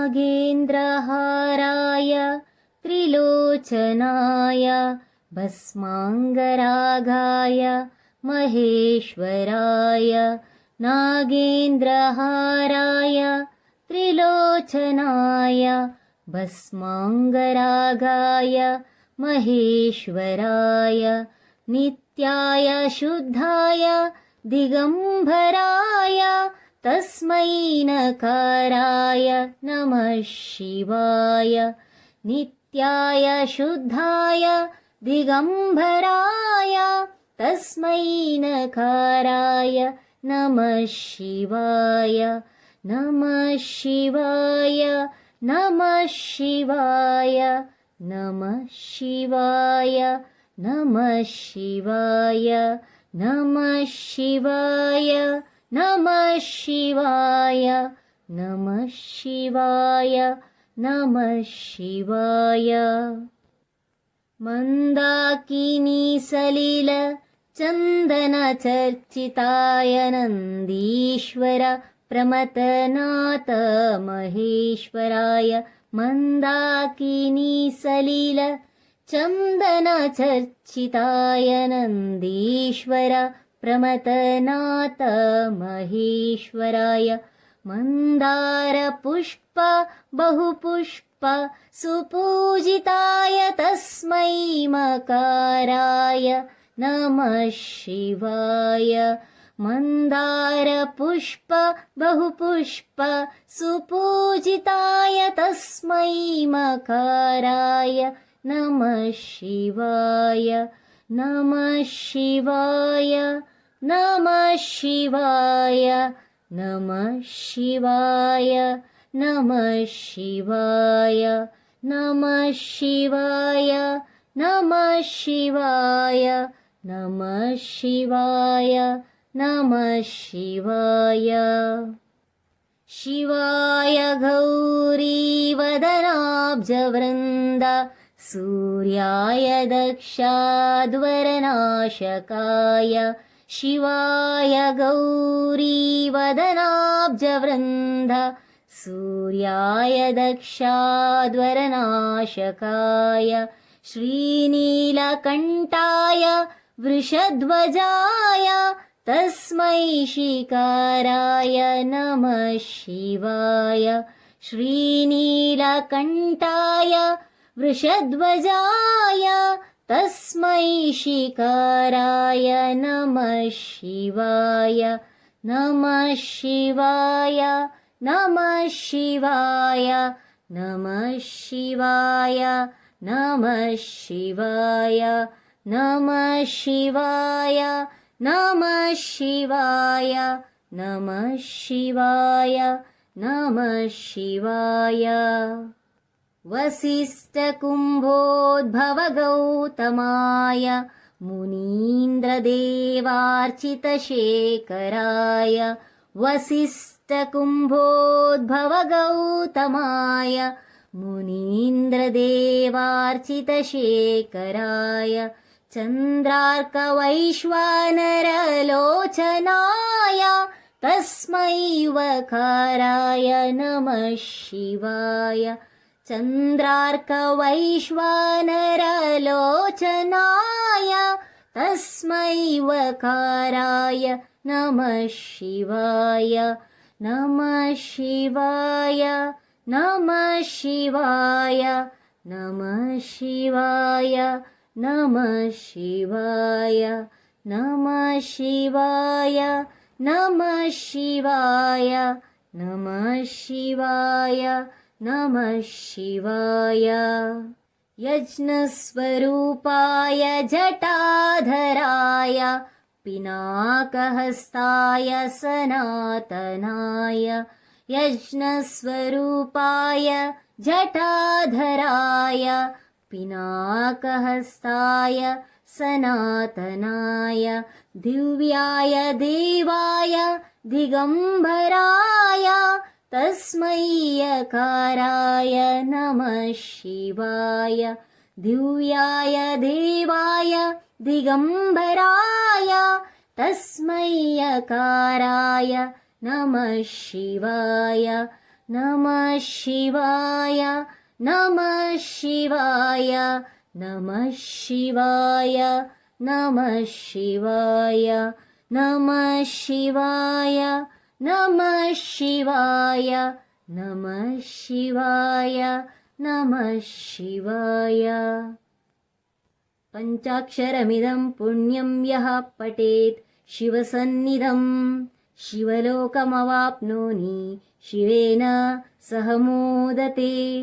नागेन्द्रहाराय त्रिलोचनाय भस्माङ्गरागाय महेश्वराय नागेन्द्रहाराय त्रिलोचनाय भस्माङ्गरागाय महेश्वराय नित्याय शुद्धाय दिगम्बराय तस्मै नकाराय नमः शिवाय नित्याय शुद्धाय दिगम्बराय तस्मै नकाराय नमः शिवाय नमः शिवाय नमः शिवाय नमः शिवाय नमः शिवाय नमः शिवाय नमः शिवाय नमः शिवाय नमः शिवाय मन्दाकिनी सलिल चन्दन चर्चिताय नन्दीश्वर प्रमथनाथ महेश्वराय मन्दाकिनी सलिल चन्दन चर्चिताय नन्दीश्वर प्रमथनाथ महेश्वराय मन्दार पुष्प बहुपुष्प सुपूजिताय तस्मै मकाराय नमः शिवाय मन्दार पुष्प बहुपुष्प सुपूजिताय तस्मै मकाराय नमः शिवाय नमः शिवाय नमः शिवाय नमः शिवाय नमः शिवाय नमः शिवाय नमः शिवाय नमः शिवाय नमः शिवाय शिवाय गौरीवदनाब्जवृन्द सूर्याय दक्षाध्वरनाशकाय शिवाय गौरीवदनाब्जवृन्द सूर्याय दक्षाध्वरनाशकाय श्रीनीलकण्ठाय वृषध्वजाय तस्मै शिकाराय नमः शिवाय श्रीनीलकण्ठाय वृषध्वजाय तस्मै शिकाराय नमः शिवाय नमः शिवाय नमः शिवाय नमः शिवाय नमः शिवाय नमः शिवाय नमः शिवाय नमः शिवाय नमः शिवाय वसिष्ठकुम्भोद्भवगौतमाय मुनीन्द्रदेवार्चितशेखराय वसिष्ठकुम्भोद्भवगौतमाय मुनीन्द्रदेवार्चितशेखराय चन्द्रार्कवैश्वानरलोचनाय तस्मै वकाराय नमः शिवाय चन्द्रार्कवैश्वानरलोचनाय तस्मै वकाराय नमः शिवाय नमः शिवाय नमः शिवाय नमः शिवाय नमः शिवाय नमः शिवाय नमः शिवाय नमः शिवाय नमः शिवाय यज्ञस्वरूपाय जटाधराय पिनाकहस्ताय सनातनाय यज्ञस्वरूपाय जटाधराय पिनाकहस्ताय सनातनाय दिव्याय देवाय दिगम्बराय तस्मै यकाराय नमः शिवाय दिव्याय देवाय दिगम्बराय तस्मै यकाराय नमः शिवाय नमः शिवाय नमः शिवाय नमः शिवाय नमः शिवाय नमः शिवाय नमः शिवाय नमः शिवाय नमः शिवाय। पञ्चाक्षरमिदं पुण्यं यः पठेत् शिवसन्निधं शिवलोकमवाप्नोति शिवेन सह मोदते।